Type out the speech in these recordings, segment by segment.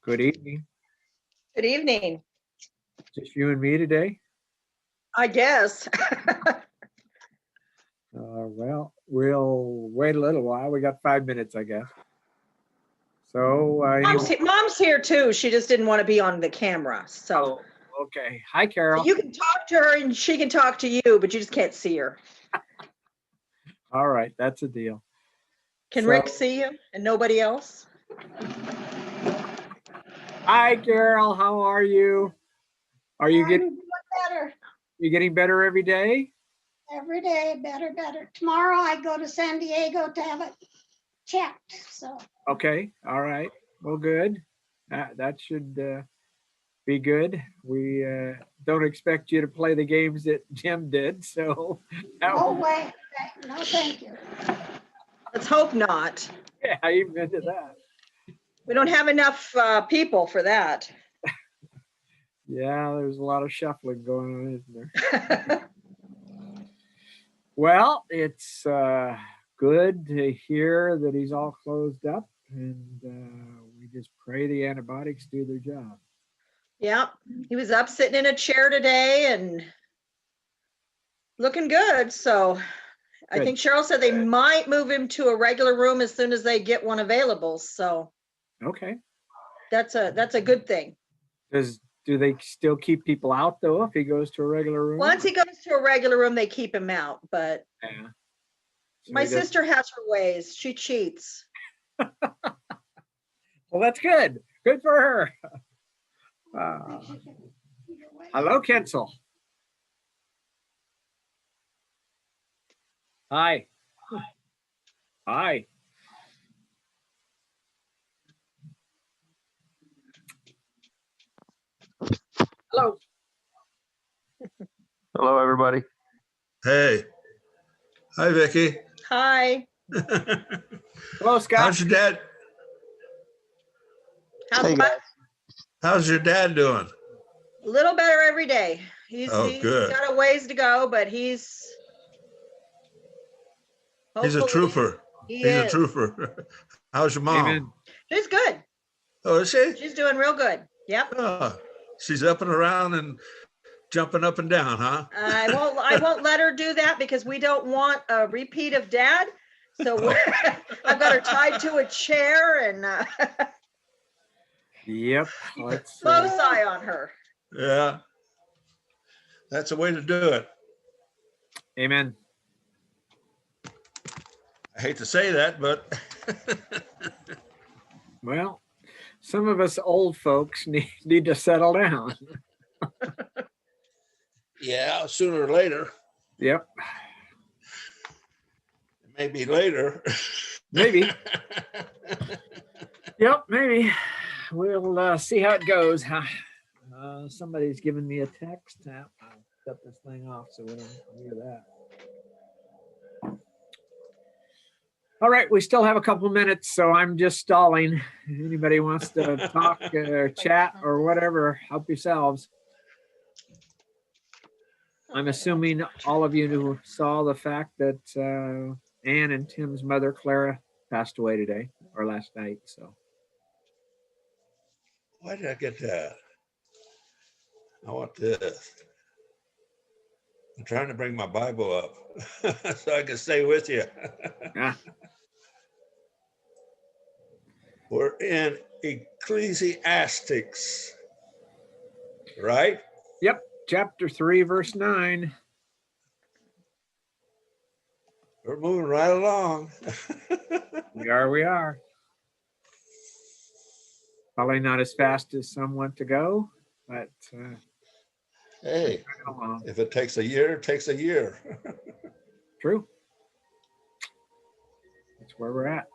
Good evening. Good evening. Just you and me today? I guess. Well, we'll wait a little while. We got 5 minutes, I guess. So, Mom's here too. She just didn't want to be on the camera. So okay. Hi, Carol. you can talk to her and she can talk to you, but you just can't see her. All right, that's a deal. Can Rick see you and nobody else? Hi, Carol. How are you? Are you getting better? You getting better every day? Every day, better. Tomorrow I go to San Diego to have it checked. So Okay. All right. Well, good. That should be good. We don't expect you to play the games that Jim did. So. no way. No, thank you. Let's hope not. Yeah, I even did that. We don't have enough people for that. Yeah, there's a lot of shuffling going on, isn't there? Well, it's good to hear that he's all closed up, and we just pray the antibiotics do their job. Yep. He was up sitting in a chair today and looking good. So I think Cheryl said they might move him to a regular room as soon as they get one available. So okay, that's a good thing. Do they still keep people out though if he goes to a regular room? Once he goes to a regular room, they keep him out. But yeah. So my sister has her ways. She cheats. Well, that's good. Good for her. Hello, Kensel. Hi. Hi. Hello. Hello, everybody. Hey. Hi, Vicki. Hi. Hello, Scott. How's your dad? Hey, guys. How's your dad doing? A little better every day. He's good. got a ways to go, but he's a trooper. He's a trooper. How's your mom? Amen. She's good. Oh, is she? She's doing real good. Yep. Oh, she's up and around and jumping up and down, huh? I won't let her do that because we don't want a repeat of Dad. So I've got her tied to a chair and Yep. close eye on her. Yeah. That's a way to do it. Amen. I hate to say that, but well, some of us old folks need to settle down. yeah, sooner or later. Yep. Maybe later. Maybe. Yep, maybe. We'll see how it goes. Somebody's giving me a text. I'll shut this thing off so we don't hear that. All right, we still have a couple minutes, so I'm just stalling. If anybody wants to talk or chat or whatever, help yourselves. I'm assuming all of you saw the fact that Ann and Tim's mother, Clara, passed away today or last night. So, why did I get that? I want this. I'm trying to bring my Bible up so I can stay with you. yeah. We're in Ecclesiastes, right? Yep. Chapter 3, verse 9. We're moving right along. We are. Probably not as fast as some want to go, but hey, if it takes a year, it takes a year. True. That's where we're at.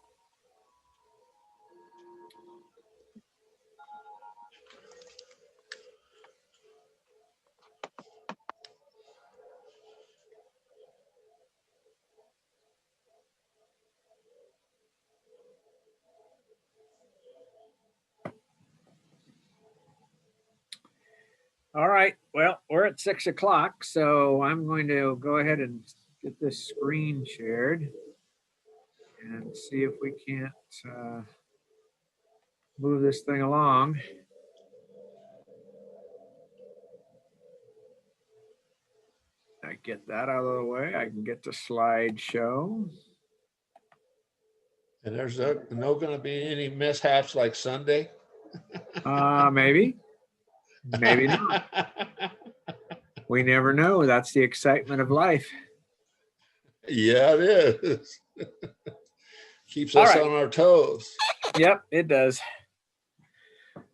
All right. Well, we're at 6 o'clock, so I'm going to go ahead and get this screen shared and see if we can't move this thing along. I get that out of the way. I can get to slideshow. And there's no going to be any mishaps like Sunday. Maybe not. We never know. That's the excitement of life. Yeah, it is. Keeps All us right. on our toes. Yep, it does.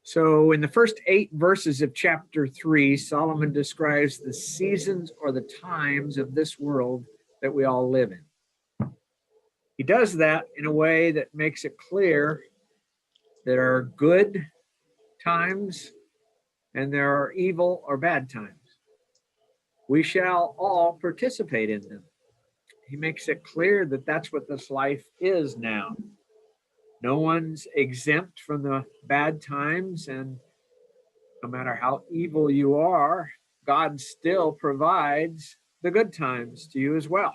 So in the first 8 verses of chapter 3, Solomon describes the seasons or the times of this world that we all live in. He does that in a way that makes it clear there are good times and there are evil or bad times. We shall all participate in them. He makes it clear that that's what this life is now. No one's exempt from the bad times, and no matter how evil you are, God still provides the good times to you as well.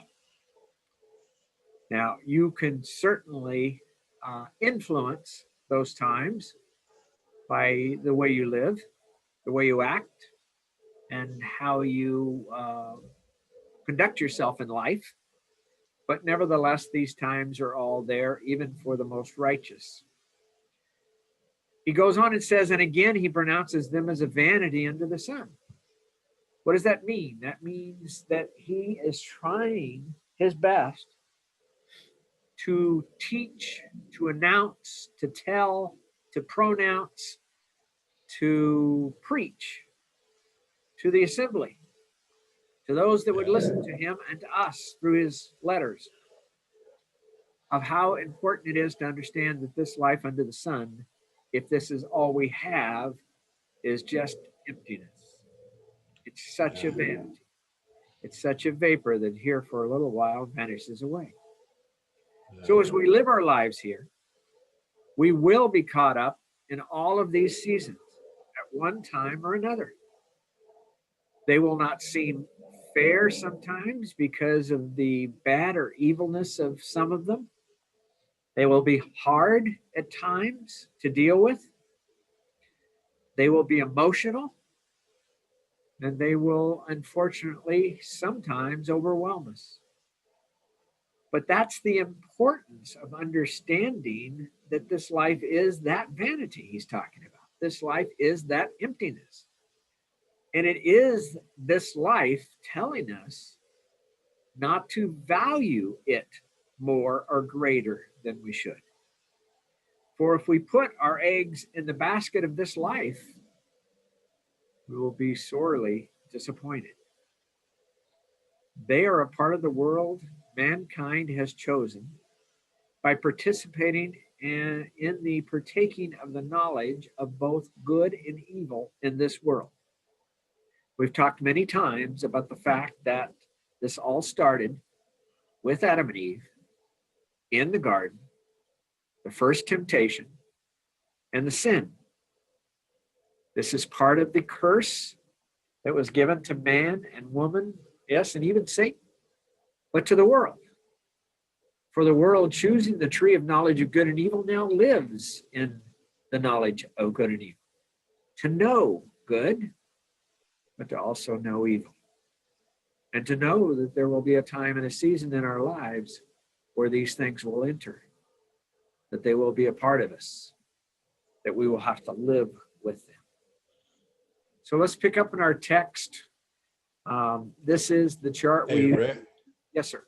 Now, you can certainly influence those times by the way you live, the way you act, and how you conduct yourself in life. But nevertheless, these times are all there, even for the most righteous. He goes on and says, and again, he pronounces them as a vanity under the sun. What does that mean? That means that he is trying his best to teach, to announce, to tell, to pronounce, to preach to the assembly, to those that would listen to him and to us through his letters, of how important it is to understand that this life under the sun, if this is all we have, is just emptiness. It's such a vanity. It's such a vapor that here for a little while vanishes away. So as we live our lives here, we will be caught up in all of these seasons at one time or another. They will not seem fair sometimes because of the bad or evilness of some of them. They will be hard at times to deal with. They will be emotional, and they will unfortunately sometimes overwhelm us. But that's the importance of understanding that this life is that vanity he's talking about. This life is that emptiness. And it is this life telling us not to value it more or greater than we should. For if we put our eggs in the basket of this life, we will be sorely disappointed. They are a part of the world mankind has chosen by participating in the partaking of the knowledge of both good and evil in this world. We've talked many times about the fact that this all started with Adam and Eve in the garden, the first temptation, and the sin. This is part of the curse that was given to man and woman, yes, and even Satan, but to the world. For the world choosing the tree of knowledge of good and evil now lives in the knowledge of good and evil. To know good, but to also know evil. And to know that there will be a time and a season in our lives where these things will enter, that they will be a part of us, that we will have to live with them. So let's pick up in our text. This is the chart Hey, Rick. Yes, sir.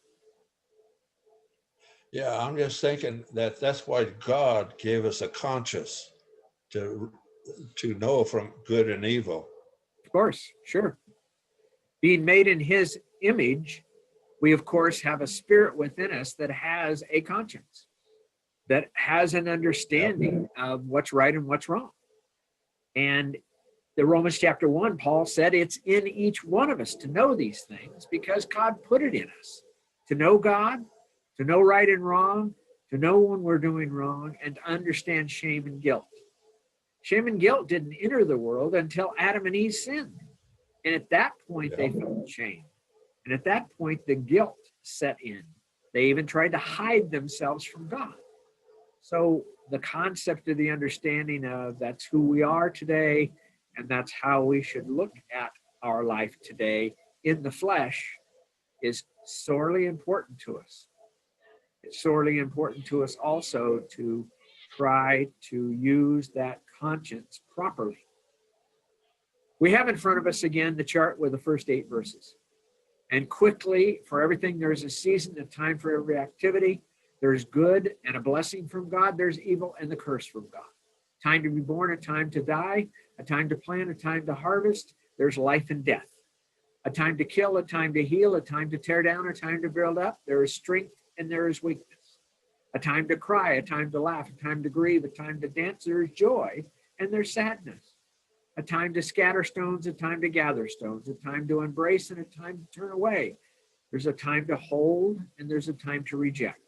Yeah, I'm just thinking that that's why God gave us a conscience to know from good and evil. Of course, sure. Being made in his image, we of course have a spirit within us that has a conscience, that has an understanding of what's right and what's wrong. And the Romans chapter 1, Paul said it's in each one of us to know these things because God put it in us to know God, to know right and wrong, to know when we're doing wrong, and to understand shame and guilt. Shame and guilt didn't enter the world until Adam and Eve sinned. And at that point, they felt shame. And at that point, the guilt set in. They even tried to hide themselves from God. So the concept of the understanding of that's who we are today, and that's how we should look at our life today in the flesh is sorely important to us. It's sorely important to us also to try to use that conscience properly. We have in front of us again the chart with the first 8 verses. And quickly, for everything, there's a season, a time for every activity. There's good and a blessing from God. There's evil and the curse from God. Time to be born, a time to die, a time to plant, a time to harvest. There's life and death. A time to kill, a time to heal, a time to tear down, a time to build up. There is strength and there is weakness. A time to cry, a time to laugh, a time to grieve, a time to dance. There is joy and there's sadness. A time to scatter stones, a time to gather stones, a time to embrace and a time to turn away. There's a time to hold and there's a time to reject.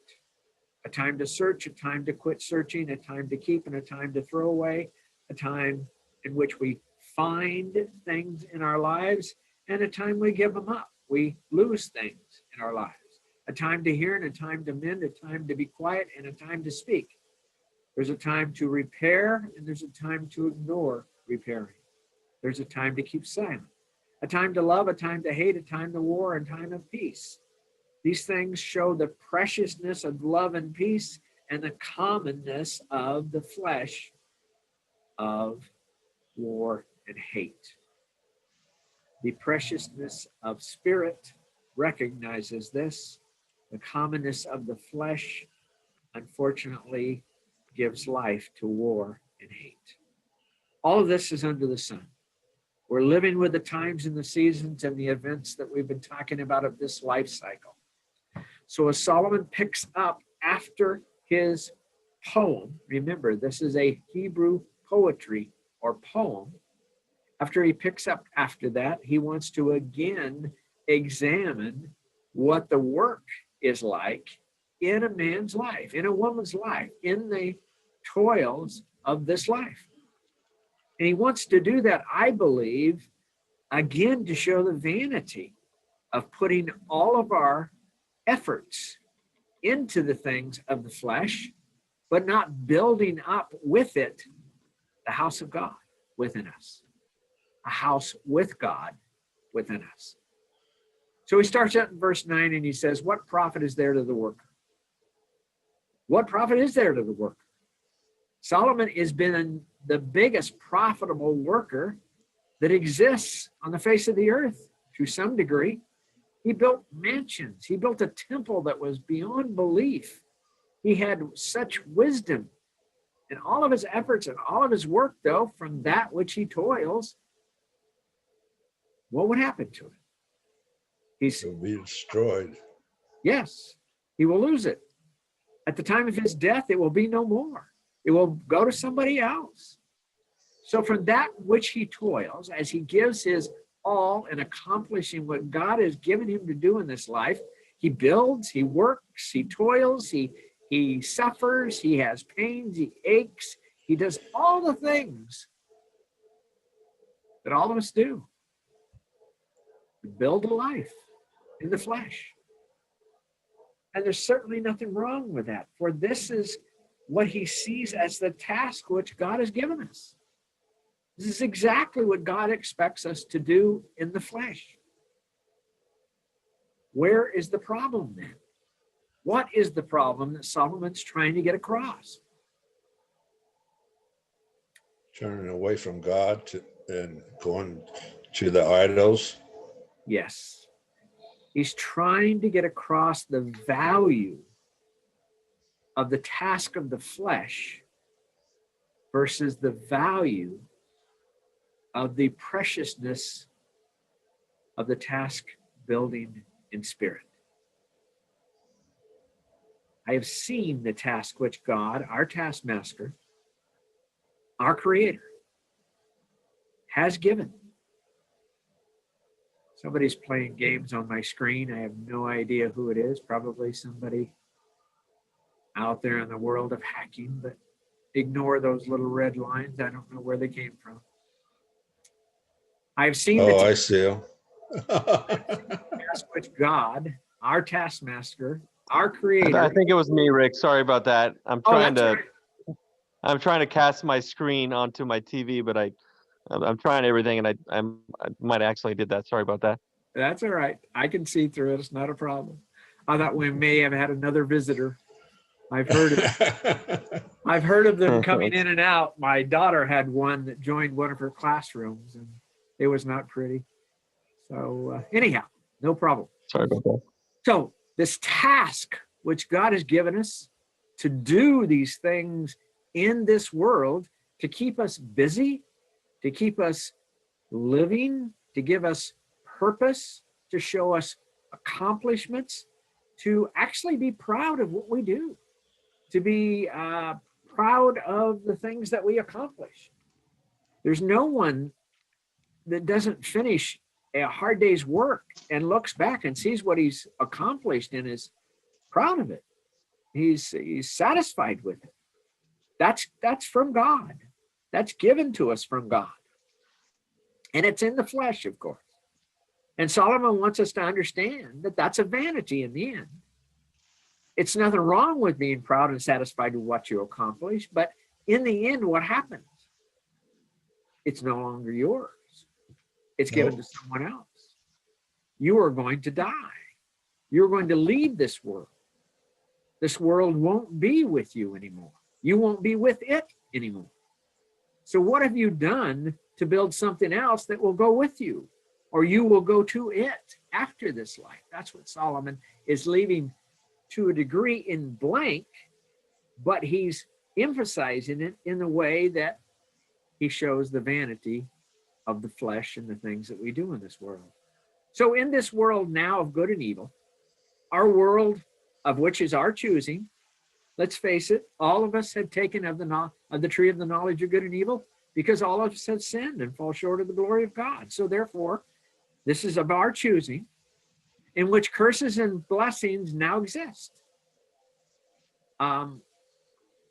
A time to search, a time to quit searching, a time to keep and a time to throw away, a time in which we find things in our lives and a time we give them up. We lose things in our lives. A time to hear and a time to mend, a time to be quiet and a time to speak. There's a time to repair and there's a time to ignore repairing. There's a time to keep silent. A time to love, a time to hate, a time to war, and time of peace. These things show the preciousness of love and peace and the commonness of the flesh of war and hate. The preciousness of spirit recognizes this. The commonness of the flesh, unfortunately, gives life to war and hate. All of this is under the sun. We're living with the times and the seasons and the events that we've been talking about of this life cycle. So as Solomon picks up after his poem, remember, this is a Hebrew poetry or poem. After he picks up after that, he wants to again examine what the work is like in a man's life, in a woman's life, in the toils of this life. And he wants to do that, I believe, again, to show the vanity of putting all of our efforts into the things of the flesh, but not building up with it the house of God within us, a house with God within us. So he starts out in verse 9 and he says, what profit is there to the worker? What profit is there to the worker? Solomon has been the biggest profitable worker that exists on the face of the earth to some degree. He built mansions. He built a temple that was beyond belief. He had such wisdom in all of his efforts and all of his work, though, from that which he toils. What would happen to it? It will be destroyed. Yes, he will lose it. At the time of his death, it will be no more. It will go to somebody else. So from that which he toils, as he gives his all in accomplishing what God has given him to do in this life, he builds, he works, he toils, he suffers, he has pains, he aches, he does all the things that all of us do. We build a life in the flesh. And there's certainly nothing wrong with that, for this is what he sees as the task which God has given us. This is exactly what God expects us to do in the flesh. Where is the problem then? What is the problem that Solomon's trying to get across? Turning away from God and going to the idols. Yes. He's trying to get across the value of the task of the flesh versus the value of the preciousness of the task building in spirit. I have seen the task which God, our taskmaster, our creator, has given. Somebody's playing games on my screen. I have no idea who it is. Probably somebody out there in the world of hacking, but ignore those little red lines. I don't know where they came from. I've seen the I see them. task which God, our taskmaster, our I creator. think it was me, Rick. Sorry about that. I'm Oh, trying that's to all right. I'm trying to cast my screen onto my TV, but I'm trying everything, and I might actually did that. Sorry about that. That's all right. I can see through it. It's not a problem. I thought we may have had another visitor. I've heard of them coming in and out. My daughter had one that joined one of her classrooms, and it was not pretty. So anyhow, no problem. Sorry about that. So this task which God has given us to do these things in this world, to keep us busy, to keep us living, to give us purpose, to show us accomplishments, to actually be proud of what we do, to be proud of the things that we accomplish. There's no one that doesn't finish a hard day's work and looks back and sees what he's accomplished and is proud of it. He's satisfied with it. That's from God. That's given to us from God. And it's in the flesh, of course. And Solomon wants us to understand that that's a vanity in the end. It's nothing wrong with being proud and satisfied with what you accomplish, but in the end, what happens? It's no longer yours. It's given to someone else. You are going to die. You're going to leave this world. This world won't be with you anymore. You won't be with it anymore. So what have you done to build something else that will go with you, or you will go to it after this life? That's what Solomon is leaving to a degree in blank, but he's emphasizing it in the way that he shows the vanity of the flesh and the things that we do in this world. So in this world now of good and evil, our world of which is our choosing, let's face it, all of us have taken of the tree of the knowledge of good and evil, because all of us have sinned and fall short of the glory of God. So therefore, this is of our choosing, in which curses and blessings now exist.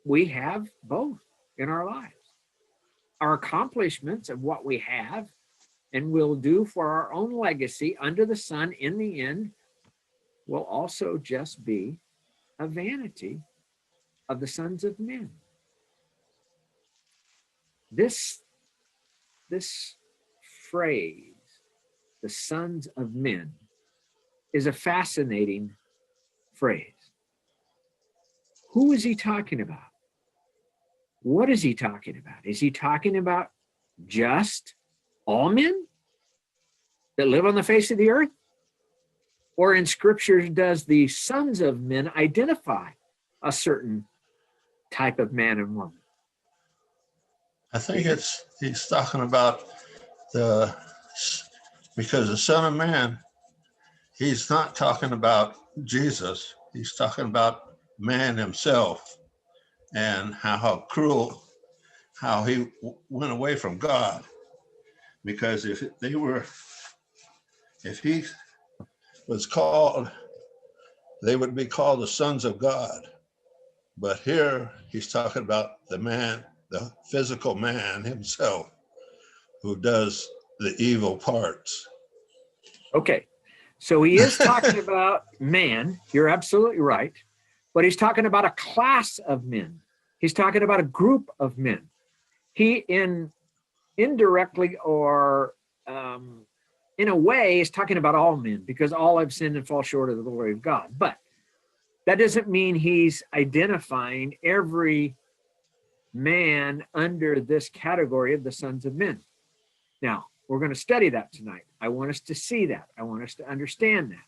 We have both in our lives. Our accomplishments of what we have and will do for our own legacy under the sun in the end will also just be a vanity of the sons of men. This phrase, the sons of men, is a fascinating phrase. Who is he talking about? What is he talking about? Is he talking about just all men that live on the face of the earth? Or in scripture, does the sons of men identify a certain type of man and woman? I think he's talking about because the Son of Man, he's not talking about Jesus. He's talking about man himself and how cruel, how he went away from God. Because if he was called, they would be called the sons of God. But here he's talking about the man, the physical man himself, who does the evil parts. Okay, so he is talking about man, you're absolutely right, but he's talking about a class of men. He's talking about a group of men. He indirectly or in a way is talking about all men, because all have sinned and fall short of the glory of God. But that doesn't mean he's identifying every man under this category of the sons of men. Now, we're going to study that tonight. I want us to see that. I want us to understand that.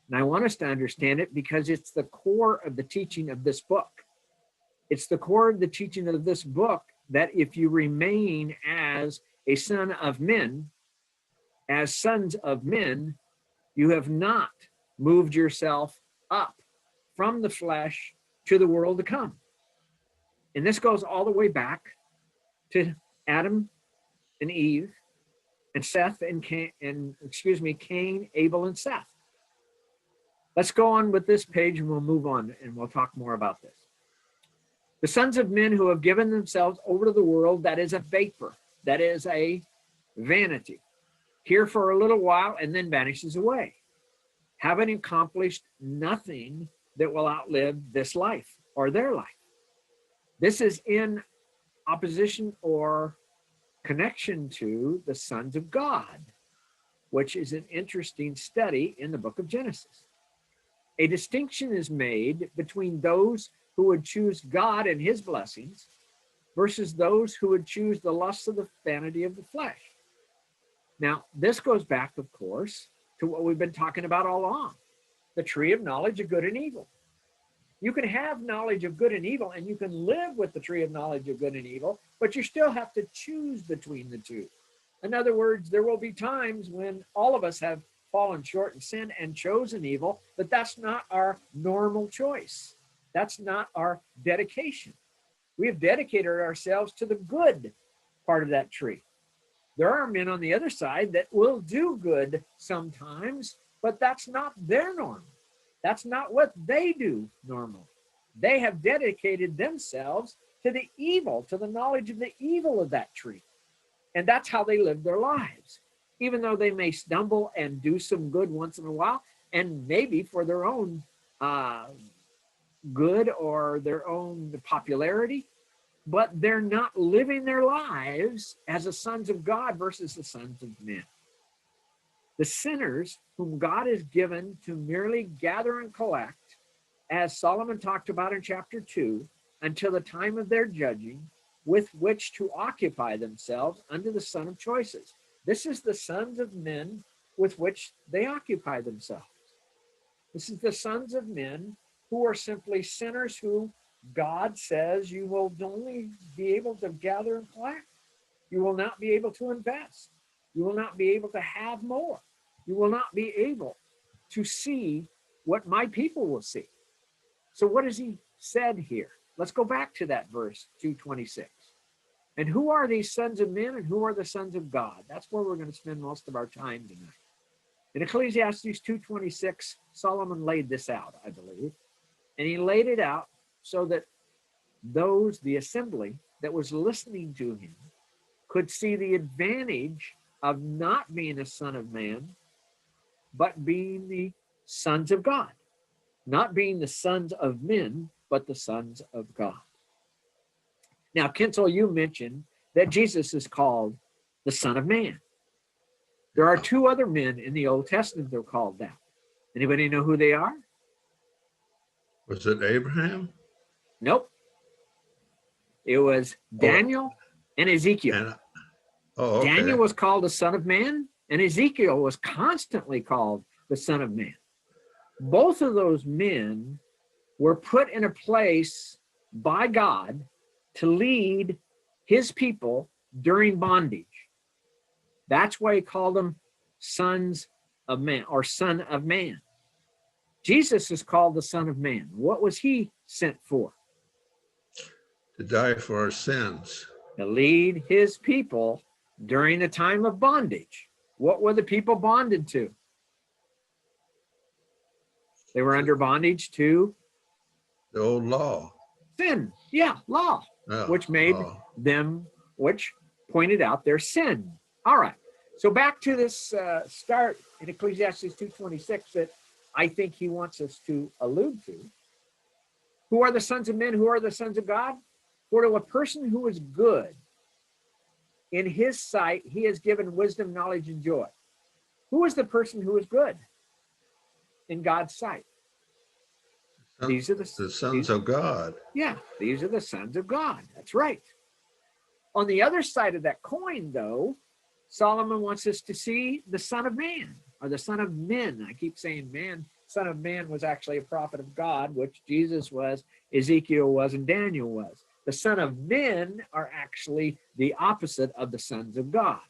And I want us to understand it because it's the core of the teaching of this book. It's the core of the teaching of this book that if you remain as a son of men, as sons of men, you have not moved yourself up from the flesh to the world to come. And this goes all the way back to Adam and Eve and Seth and Cain, Cain, Abel, and Seth. Let's go on with this page and we'll move on and we'll talk more about this. The sons of men who have given themselves over to the world, that is a vapor, that is a vanity, here for a little while and then vanishes away, having accomplished nothing that will outlive this life or their life. This is in opposition or connection to the sons of God, which is an interesting study in the book of Genesis. A distinction is made between those who would choose God and his blessings versus those who would choose the lusts of the vanity of the flesh. Now, this goes back, of course, to what we've been talking about all along, the tree of knowledge of good and evil. You can have knowledge of good and evil, and you can live with the tree of knowledge of good and evil, but you still have to choose between the two. In other words, there will be times when all of us have fallen short in sin and chosen evil, but that's not our normal choice. That's not our dedication. We have dedicated ourselves to the good part of that tree. There are men on the other side that will do good sometimes, but that's not their norm. That's not what they do normally. They have dedicated themselves to the evil, to the knowledge of the evil of that tree. And that's how they live their lives. Even though they may stumble and do some good once in a while, and maybe for their own good or their own popularity, but they're not living their lives as the sons of God versus the sons of men. The sinners whom God has given to merely gather and collect, as Solomon talked about in chapter 2, until the time of their judging, with which to occupy themselves under the son of choices. This is the sons of men with which they occupy themselves. This is the sons of men who are simply sinners who God says you will only be able to gather and collect. You will not be able to invest. You will not be able to have more. You will not be able to see what my people will see. So what has he said here? Let's go back to that verse 226. And who are these sons of men and who are the sons of God? That's where we're going to spend most of our time tonight. In Ecclesiastes 2:26, Solomon laid this out, I believe. And he laid it out so that those, the assembly that was listening to him, could see the advantage of not being a son of man, but being the sons of God. Not being the sons of men, but the sons of God. Now, Kinsel, you mentioned that Jesus is called the Son of Man. There are two other men in the Old Testament that are called that. Anybody know who they are? Was it Abraham? Nope. It was Daniel and Ezekiel. And, oh, okay. Daniel was called the Son of Man, and Ezekiel was constantly called the Son of Man. Both of those men were put in a place by God to lead his people during bondage. That's why he called them sons of man or Son of Man. Jesus is called the Son of Man. What was he sent for? To die for our sins. To lead his people during the time of bondage. What were the people bonded to? They were under bondage to The old law. sin. Yeah, law, which made them, which pointed out their sin. All right. So back to this start in Ecclesiastes 2:26 that I think he wants us to allude to. Who are the sons of men? Who are the sons of God? For to a person who is good, in his sight, he has given wisdom, knowledge, and joy. Who is the person who is good in God's sight? These are the sons of God. Yeah, these are the sons of God. That's right. On the other side of that coin, though, Solomon wants us to see the Son of Man, or the Son of Men. I keep saying man. Son of Man was actually a prophet of God, which Jesus was, Ezekiel was, and Daniel was. The Son of Men are actually the opposite of the sons of God.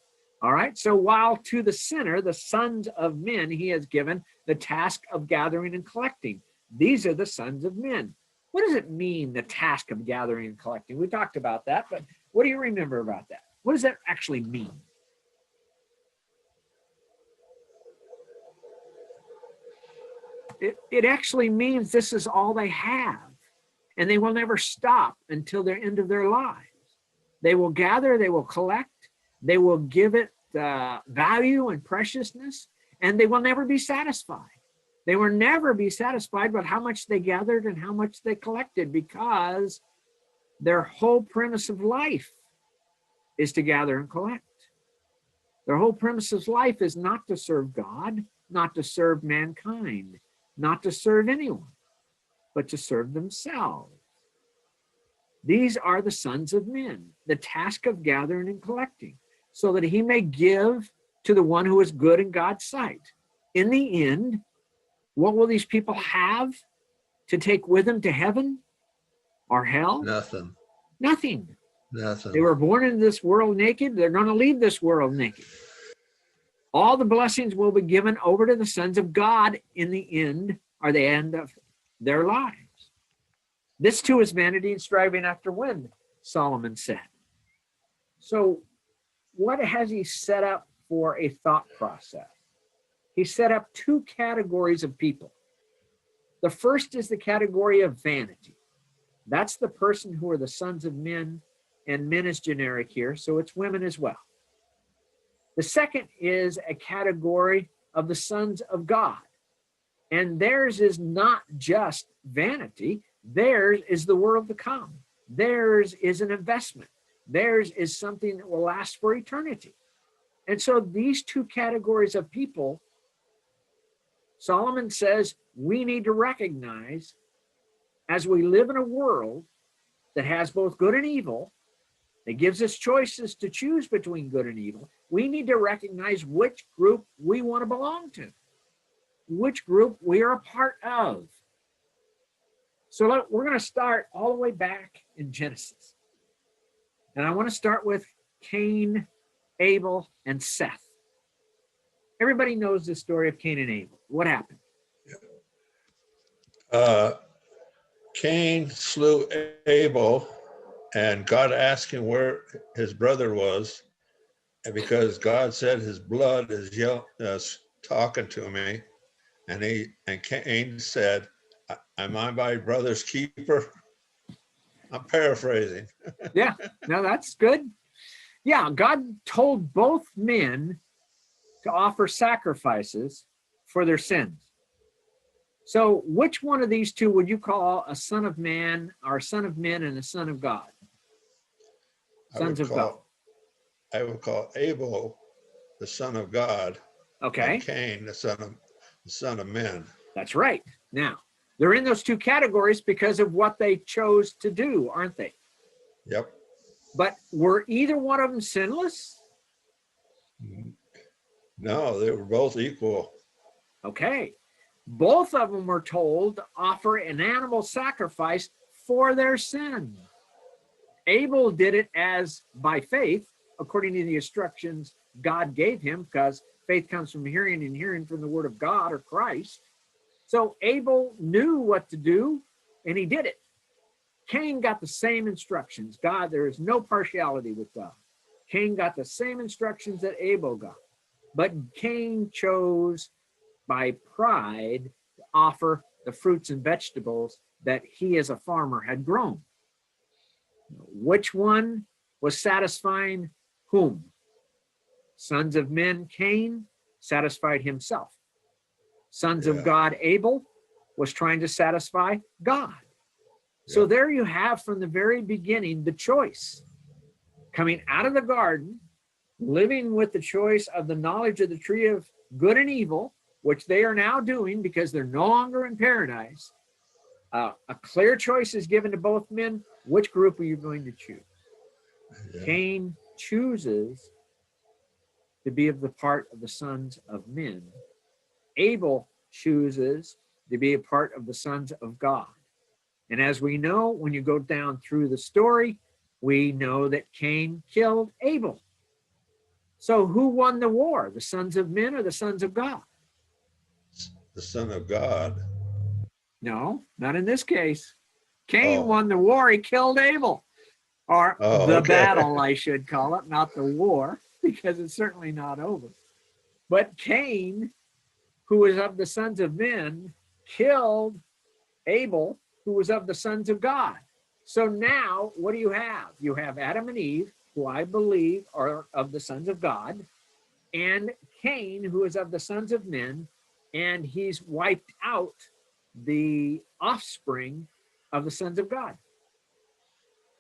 All right. So while to the sinner, the sons of men, he has given the task of gathering and collecting. These are the sons of men. What does it mean, the task of gathering and collecting? We talked about that, but what do you remember about that? What does that actually mean? It actually means this is all they have, and they will never stop until the end of their lives. They will gather, they will collect, they will give it value and preciousness, and they will never be satisfied. They will never be satisfied with how much they gathered and how much they collected, because their whole premise of life is to gather and collect. Their whole premise of life is not to serve God, not to serve mankind, not to serve anyone, but to serve themselves. These are the sons of men, the task of gathering and collecting, so that he may give to the one who is good in God's sight. In the end, what will these people have to take with them to heaven or hell? Nothing, Nothing. They nothing. were born into this world naked. They're going to leave this world naked. All the blessings will be given over to the sons of God in the end, or the end of their lives. This too is vanity and striving after wind, Solomon said. So what has he set up for a thought process? He set up two categories of people. The first is the category of vanity. That's the person who are the sons of men, and men is generic here, so it's women as well. The second is a category of the sons of God. And theirs is not just vanity. Theirs is the world to come. Theirs is an investment. Theirs is something that will last for eternity. And so these two categories of people, Solomon says we need to recognize as we live in a world that has both good and evil, that gives us choices to choose between good and evil. We need to recognize which group we want to belong to, which group we are a part of. So we're going to start all the way back in Genesis. And I want to start with Cain, Abel, and Seth. Everybody knows the story of Cain and Abel. What happened? Cain slew Abel, and God asked him where his brother was, and because God said his blood is talking to me, and Cain said, "Am I my brother's keeper?" I'm paraphrasing. Yeah, no, that's good. Yeah, God told both men to offer sacrifices for their sins. So which one of these two would you call a son of man, or a son of men and a son of God? Sons of God. I would call Abel the son of God, Okay, and Cain the son of men. that's right. Now, they're in those two categories because of what they chose to do, aren't they? Yep. But were either one of them sinless? No, they were both equal. Okay. Both of them were told to offer an animal sacrifice for their sin. Abel did it as by faith, according to the instructions God gave him, because faith comes from hearing and hearing from the word of God or Christ. So Abel knew what to do and he did it. Cain got the same instructions. God, there is no partiality with God. Cain got the same instructions that Abel got. But Cain chose by pride to offer the fruits and vegetables that he as a farmer had grown. Which one was satisfying whom? Sons of men, Cain satisfied himself. Sons of God, Abel was trying to satisfy God. So there you have from the very beginning the choice. Coming out of the garden, living with the choice of the knowledge of the tree of good and evil, which they are now doing because they're no longer in paradise. A clear choice is given to both men. Which group are you going to choose? Yeah. Cain chooses to be of the part of the sons of men. Abel chooses to be a part of the sons of God. And as we know, when you go down through the story, we know that Cain killed Abel. So who won the war? The sons of men or the sons of God? The son of God. No, not in this case. Cain won the war. He killed Abel. Or the battle, I should call it, not the war, because it's certainly not over. But Cain, who was of the sons of men, killed Abel, who was of the sons of God. So now, what do you have? You have Adam and Eve, who I believe are of the sons of God, and Cain, who is of the sons of men, and he's wiped out the offspring of the sons of God.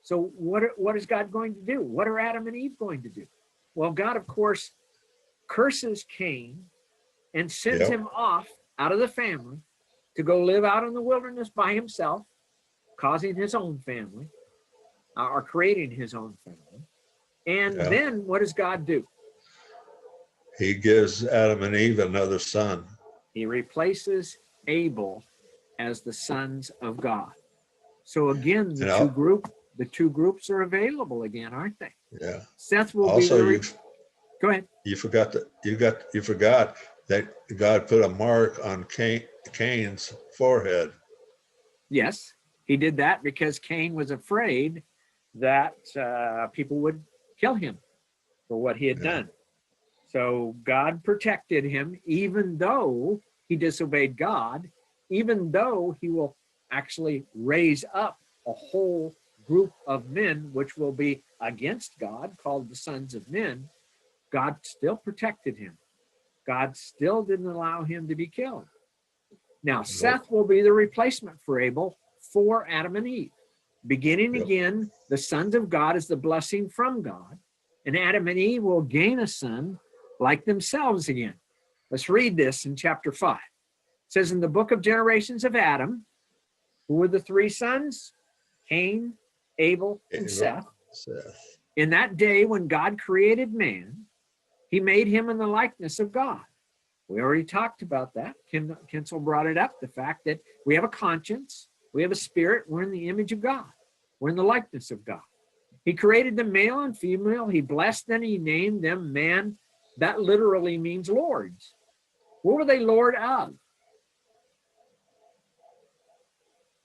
So what is God going to do? What are Adam and Eve going to do? Well, God, of course, curses Cain and sends Yep. him off out of the family to go live out in the wilderness by himself, causing his own family, or creating his own family. And Yeah. then what does God do? He gives Adam and Eve another son. He replaces Abel as the sons of God. So again, And I'll- the two groups are available again, aren't they? Yeah. Seth will Also, be go ahead. you forgot that God put a mark on Cain's forehead. Yes, he did that because Cain was afraid that people would kill him for what he had Yeah. done. So God protected him, even though he disobeyed God, even though he will actually raise up a whole group of men, which will be against God, called the sons of men. God still protected him. God still didn't allow him to be killed. Now, Seth will be the replacement for Abel for Adam and Eve. Beginning Yep. again, the sons of God is the blessing from God, and Adam and Eve will gain a son like themselves again. Let's read this in chapter 5. It says, in the book of generations of Adam, who were the three sons? Cain, Abel, and Abel. Seth. Seth. In that day when God created man, he made him in the likeness of God. We already talked about that. Kinsel brought it up, the fact that we have a conscience, we have a spirit, we're in the image of God. We're in the likeness of God. He created them male and female. He blessed them. He named them man. That literally means lords. What were they lord of?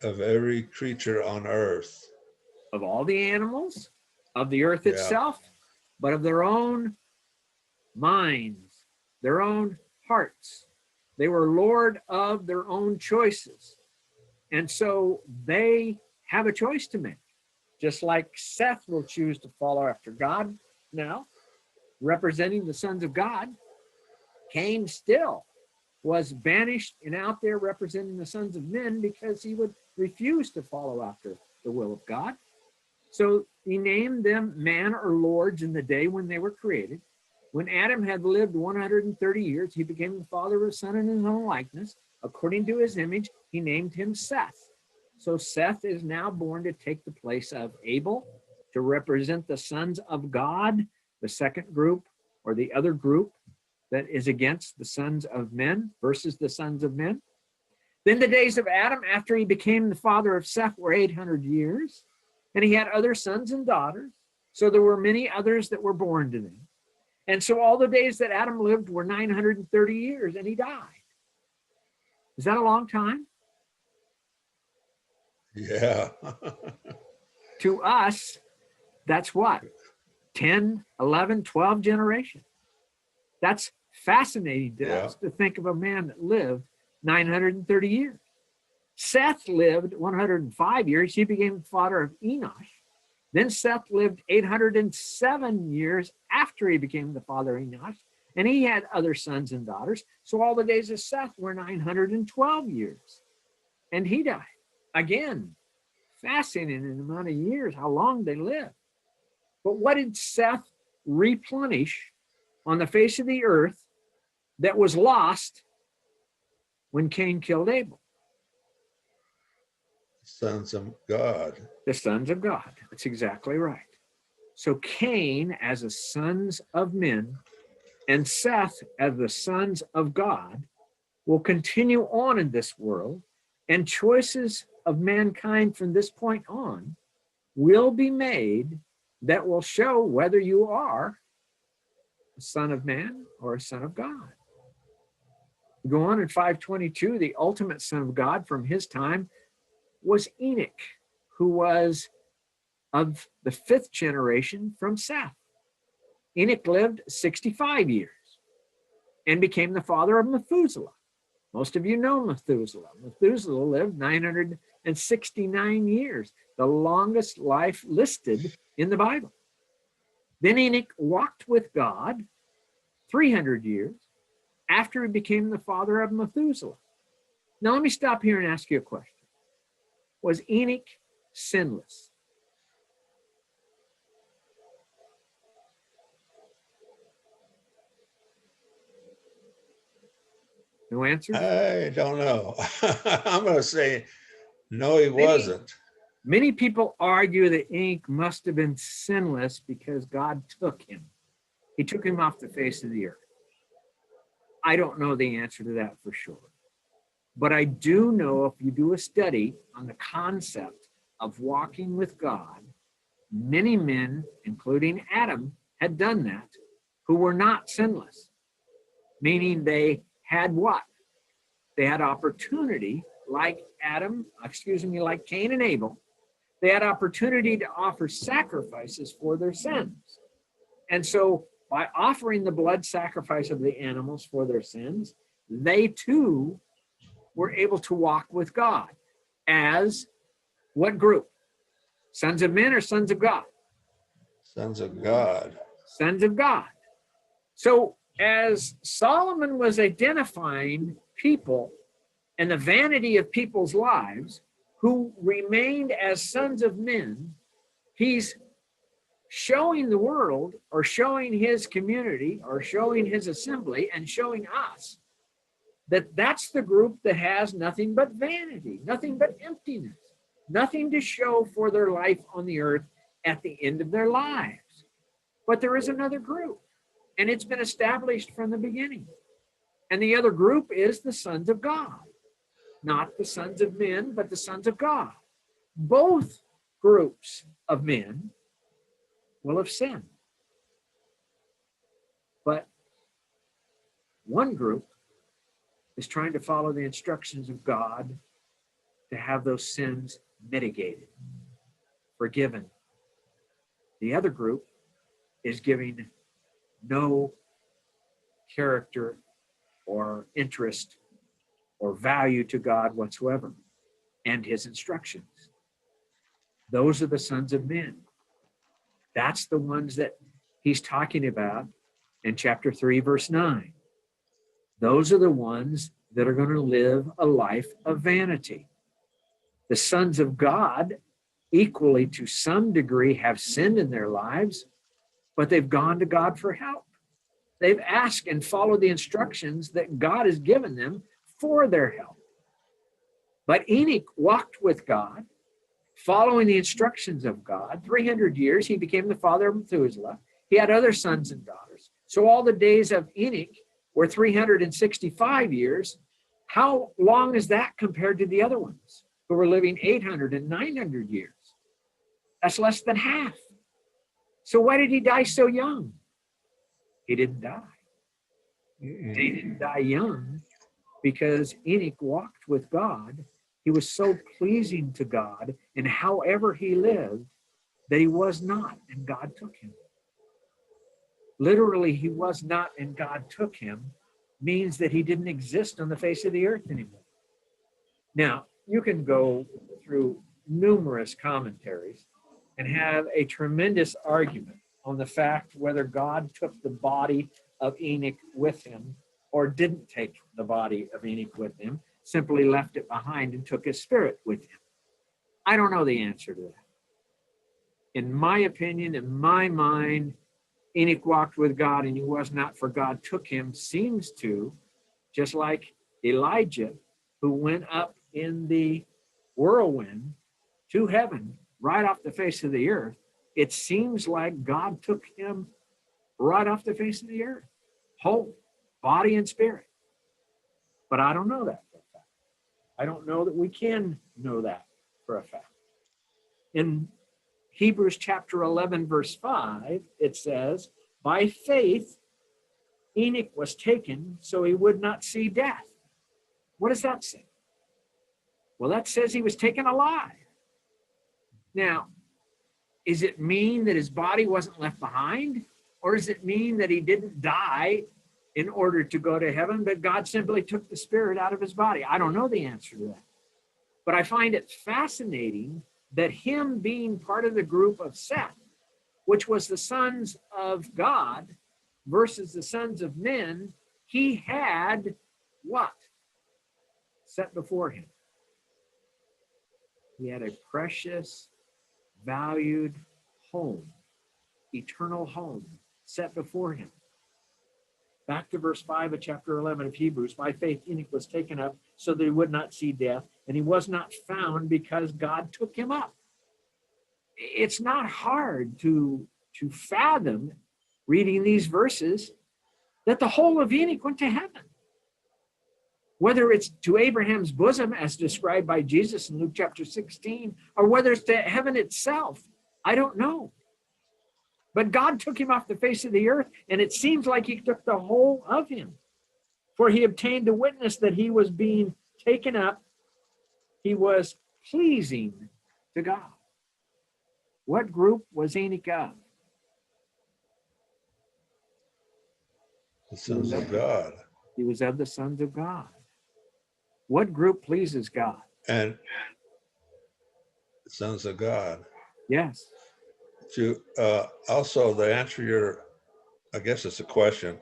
Of every creature on earth. Of all the animals, of the earth Yeah. itself, but of their own minds, their own hearts. They were lord of their own choices. And so they have a choice to make. Just like Seth will choose to follow after God now, representing the sons of God, Cain still was banished and out there representing the sons of men because he would refuse to follow after the will of God. So he named them man or lords in the day when they were created. When Adam had lived 130 years, he became the father of a son in his own likeness. According to his image, he named him Seth. So Seth is now born to take the place of Abel, to represent the sons of God, the second group or the other group that is against the sons of men versus the sons of men. Then the days of Adam, after he became the father of Seth, were 800 years, and he had other sons and daughters. So there were many others that were born to them. And so all the days that Adam lived were 930 years, and he died. Is that a long time? Yeah. To us, that's what? 10, 11, 12 generations. That's fascinating to us to think of a man that lived 930 years. Seth lived 105 years. He became the father of Enosh. Then Seth lived 807 years after he became the father of Enosh, and he had other sons and daughters. So all the days of Seth were 912 years, and he died. Again, fascinating amount of years, how long they lived. But what did Seth replenish on the face of the earth that was lost when Cain killed Abel? Sons of God. The sons of God. That's exactly right. So Cain as the sons of men and Seth as the sons of God will continue on in this world, and choices of mankind from this point on will be made that will show whether you are a son of man or a son of God. We go on in 522, the ultimate son of God from his time was Enoch, who was of the fifth generation from Seth. Enoch lived 65 years and became the father of Methuselah. Most of you know Methuselah. Methuselah lived 969 years, the longest life listed in the Bible. Then Enoch walked with God 300 years after he became the father of Methuselah. Now, let me stop here and ask you a question. Was Enoch sinless? No answer? I don't know. I'm going to say, no, he wasn't. Many people argue that Enoch must have been sinless because God took him. He took him off the face of the earth. I don't know the answer to that for sure. But I do know if you do a study on the concept of walking with God, many men, including Adam, had done that, who were not sinless, meaning they had what? They had opportunity, like like Cain and Abel. They had opportunity to offer sacrifices for their sins. And so by offering the blood sacrifice of the animals for their sins, they too were able to walk with God as what group? Sons of men or sons of God? Sons of God. Sons of God. So as Solomon was identifying people and the vanity of people's lives who remained as sons of men, he's showing the world or showing his community or showing his assembly and showing us that that's the group that has nothing but vanity, nothing but emptiness, nothing to show for their life on the earth at the end of their lives. But there is another group, and it's been established from the beginning. And the other group is the sons of God, not the sons of men, but the sons of God. Both groups of men will have sinned. But one group is trying to follow the instructions of God to have those sins mitigated, forgiven. The other group is giving no character or interest or value to God whatsoever and his instructions. Those are the sons of men. That's the ones that he's talking about in chapter 3, verse 9. Those are the ones that are going to live a life of vanity. The sons of God, equally to some degree, have sinned in their lives, but they've gone to God for help. They've asked and followed the instructions that God has given them for their help. But Enoch walked with God, following the instructions of God. 300 years, he became the father of Methuselah. He had other sons and daughters. So all the days of Enoch were 365 years. How long is that compared to the other ones who were living 800 and 900 years? That's less than half. So why did he die so young? He didn't die. He didn't die young because Enoch walked with God. He was so pleasing to God in however he lived that he was not, and God took him. Literally, he was not and God took him means that he didn't exist on the face of the earth anymore. Now, you can go through numerous commentaries and have a tremendous argument on the fact whether God took the body of Enoch with him or didn't take the body of Enoch with him, simply left it behind and took his spirit with him. I don't know the answer to that. In my opinion, in my mind, Enoch walked with God and he was not, for God took him, seems to, just like Elijah, who went up in the whirlwind to heaven, right off the face of the earth. It seems like God took him right off the face of the earth, whole, body and spirit. But I don't know that for a fact. I don't know that we can know that for a fact. In Hebrews chapter 11, verse 5, it says, by faith, Enoch was taken so he would not see death. What does that say? Well, that says he was taken alive. Now, does it mean that his body wasn't left behind? Or does it mean that he didn't die in order to go to heaven, but God simply took the spirit out of his body? I don't know the answer to that. But I find it fascinating that him being part of the group of Seth, which was the sons of God versus the sons of men, he had what set before him? He had a precious, valued home, eternal home set before him. Back to verse 5 of chapter 11 of Hebrews. By faith, Enoch was taken up so that he would not see death, and he was not found because God took him up. It's not hard to fathom, reading these verses, that the whole of Enoch went to heaven. Whether it's to Abraham's bosom, as described by Jesus in Luke chapter 16, or whether it's to heaven itself, I don't know. But God took him off the face of the earth, and it seems like he took the whole of him. For he obtained a witness that he was being taken up. He was pleasing to God. What group was Enoch of? The sons of God. He was of the sons of God. What group pleases God? And sons of God. Yes. To also the answer your, I guess it's a question.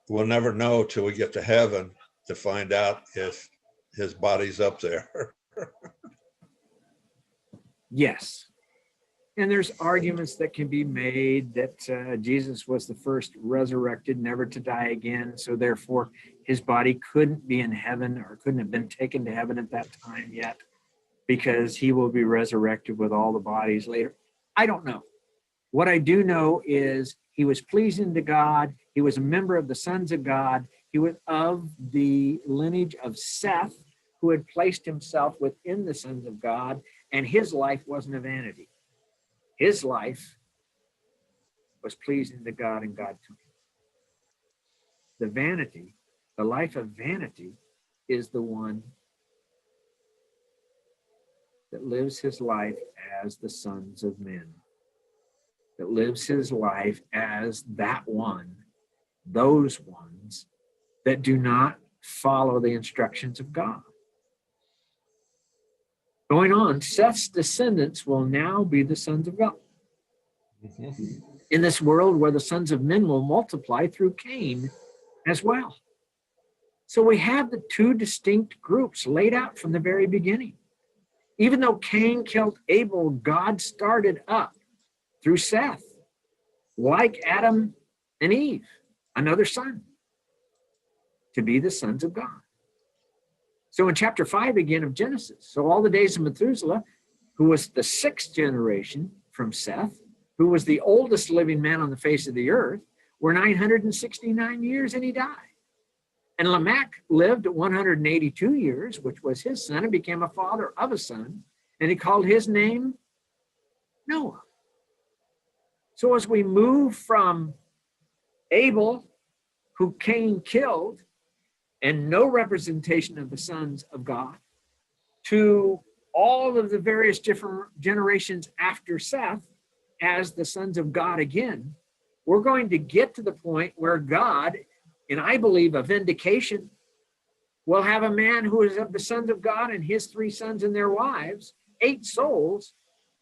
We'll never know till we get to heaven to find out if his body's up there. Yes. And there's arguments that can be made that Jesus was the first resurrected, never to die again. So therefore, his body couldn't be in heaven or couldn't have been taken to heaven at that time yet, because he will be resurrected with all the bodies later. I don't know. What I do know is he was pleasing to God. He was a member of the sons of God. He was of the lineage of Seth, who had placed himself within the sons of God, and his life wasn't a vanity. His life was pleasing to God, and God took him. The vanity, the life of vanity, is the one that lives his life as the sons of men, that lives his life as that one, those ones that do not follow the instructions of God. Going on, Seth's descendants will now be the sons of God. In this world where the sons of men will multiply through Cain as well. So we have the two distinct groups laid out from the very beginning. Even though Cain killed Abel, God started up through Seth, like Adam and Eve, another son, to be the sons of God. So in chapter 5 again of Genesis, so all the days of Methuselah, who was the sixth generation from Seth, who was the oldest living man on the face of the earth, were 969 years, and he died. And Lamech lived 182 years, which was his son, and became a father of a son, and he called his name Noah. So as we move from Abel, who Cain killed, and no representation of the sons of God, to all of the various different generations after Seth as the sons of God again, we're going to get to the point where God, and I believe a vindication, will have a man who is of the sons of God and his 3 sons and their wives, 8 souls,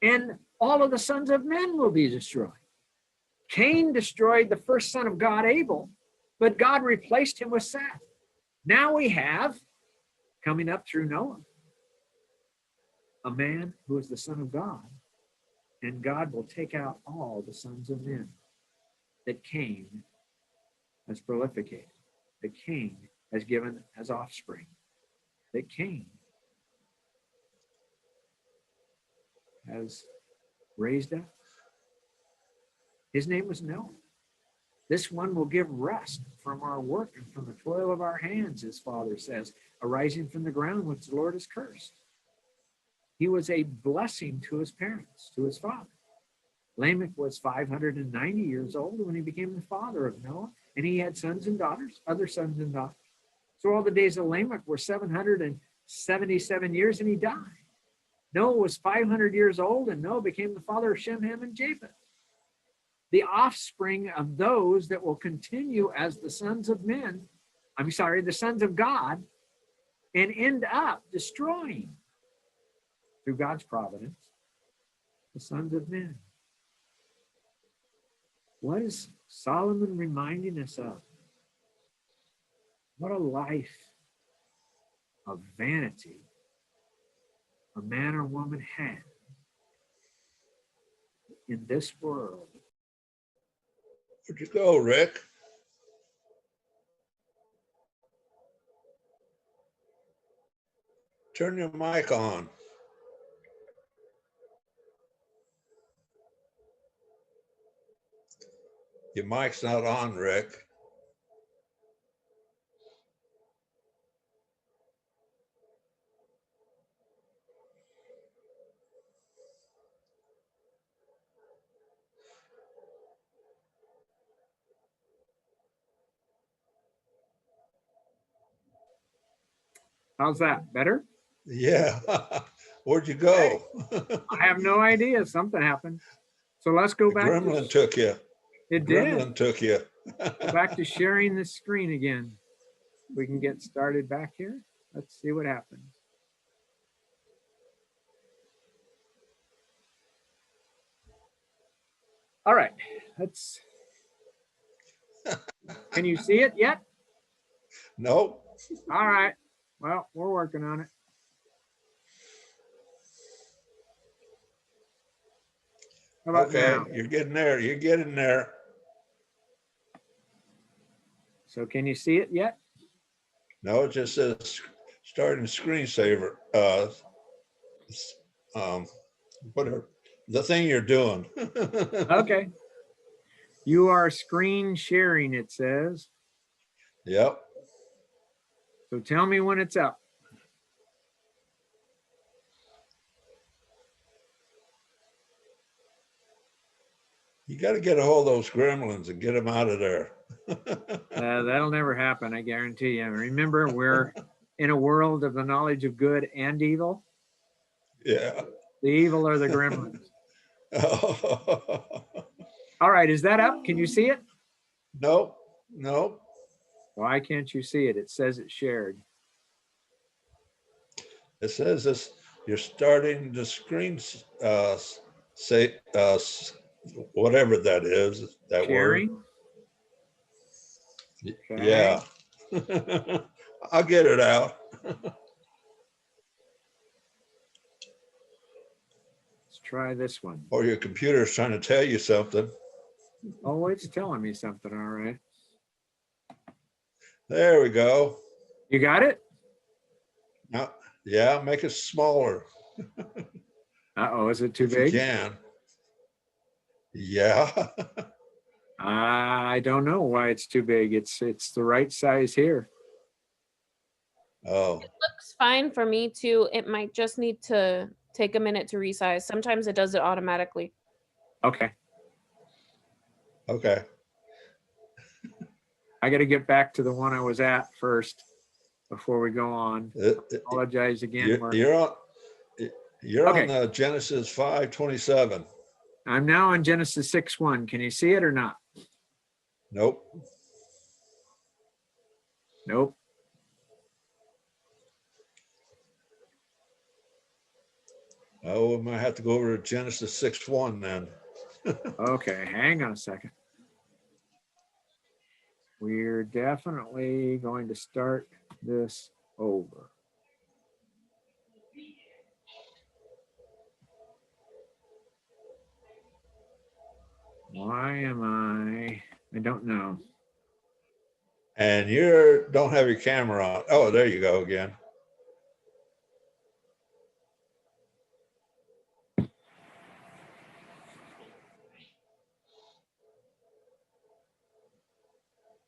and all of the sons of men will be destroyed. Cain destroyed the first son of God, Abel, but God replaced him with Seth. Now we have, coming up through Noah, a man who is the son of God, and God will take out all the sons of men that Cain has prolificated, that Cain has given as offspring, that Cain has raised up. His name was Noah. This one will give rest from our work and from the toil of our hands, his father says, arising from the ground which the Lord has cursed. He was a blessing to his parents, to his father. Lamech was 590 years old when he became the father of Noah, and he had sons and daughters, other sons and daughters. So all the days of Lamech were 777 years, and he died. Noah was 500 years old, and Noah became the father of Shem, Ham, and Japheth, the offspring of those that will continue as the sons of men, the sons of God, and end up destroying, through God's providence, the sons of men. What is Solomon reminding us of? What a life of vanity a man or woman had in this world. Where'd you go, Rick? Turn your mic on. Your mic's not on, Rick. How's that? Better? Yeah. Where'd you go? I have no idea. Something happened. So let's go The back. gremlin took you. It did. Gremlin took you. Go back to sharing the screen again. We can get started back here. Let's see what happens. All right, let's. Can you see it yet? Nope. All right. Well, we're working on it. How about Okay, now? you're getting there. You're getting there. So can you see it yet? No, it just says starting screensaver. Whatever the thing you're doing. Okay. You are screen sharing, it says. Yep. So tell me when it's up. You got to get a hold of those gremlins and get them out of there. That'll never happen, I guarantee you. Remember, we're in a world of the knowledge of good and evil. Yeah. The evil are the gremlins. All right, is that up? Can you see it? Nope. Nope. Why can't you see it? It says it's shared. It says this. You're starting the screen. Say whatever that is. That word. Sharing? Okay. Yeah. I'll get it out. Let's try this one. Or your computer's trying to tell you something. Oh, it's telling me something. All right. There we go. You got it? Now, yeah, make it smaller Uh-oh, is it too if you big? can. Yeah. I don't know why it's too big. It's the right size here. Oh, Looks fine for me too. It might just need to take a minute to resize. Sometimes it does it automatically. Okay. okay. I got to get back to the one I was at first before we go on. Apologize again. You're Okay. on the Genesis 5:27. I'm now on Genesis 6:1. Can you see it or not? Nope. Nope. Oh, we might have to go over to Genesis 6:1 then. Okay, hang on a second. We're definitely going to start this over. Why am I don't know. And you don't have your camera on. Oh, there you go again.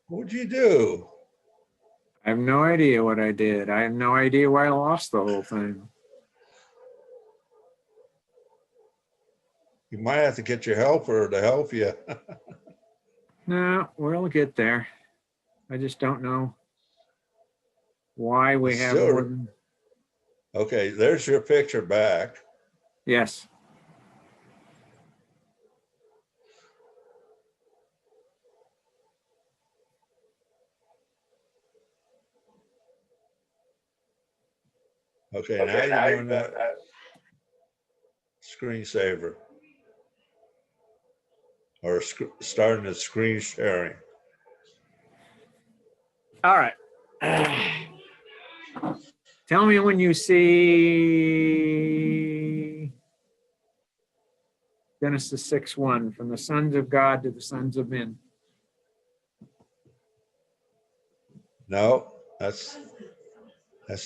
What'd you do? I have no idea what I did. I have no idea why I lost the whole thing. You might have to get your helper to help you. No, we'll get there. I just don't know why we It's have still- more than, Okay, there's your picture back. yes. Okay, now you're doing that screensaver. Or starting the screen sharing. All right. Tell me when you see Genesis 6:1, from the sons of God to the sons of men. No, that's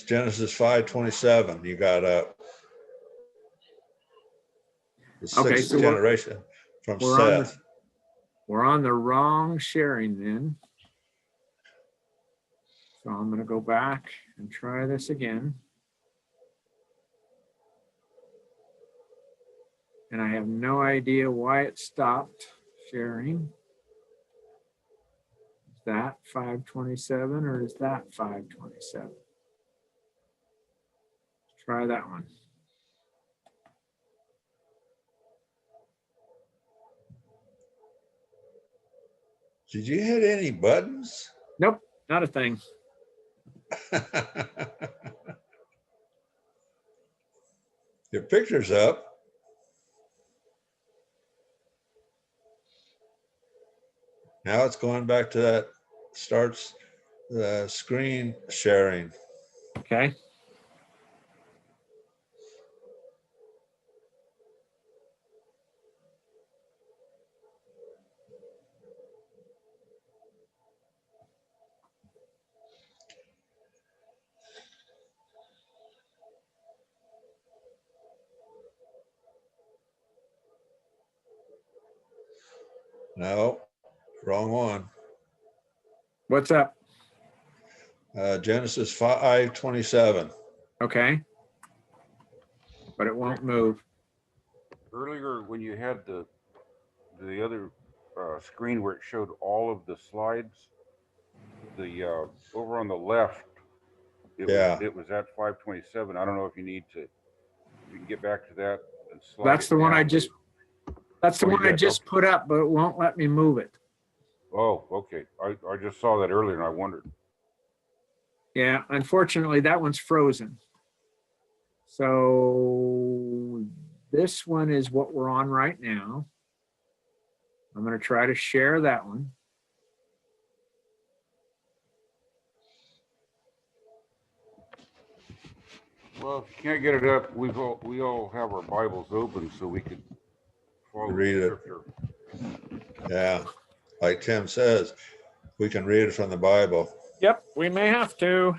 Genesis 5:27. You got the Okay, sixth so generation from we're on Seth. we're on the wrong sharing then. So I'm going to go back and try this again. And I have no idea why it stopped sharing. Is that 527 or is that 527? Try that one. Did you hit any buttons? Nope, not a thing. Your picture's up. Now it's going back to that starts the screen sharing. Okay. No, wrong one. What's up? Genesis 5:27. Okay. But it won't move. Earlier, when you had the other screen where it showed all of the slides, the over on the left, Yeah. it was at 527. I don't know if you need to, if you can get back to that and slide. That's the one I just, that's the Oh, you one I did? just put up, but it won't let me move it. Oh, okay. I just saw that earlier and I wondered. Yeah, unfortunately, that one's frozen. So this one is what we're on right now. I'm going to try to share that one. Well, if you can't get it up, we all have our Bibles open so we could follow Read the it. scripture. Yeah. Like Tim says, we can read it from the Bible. Yep, we may have to.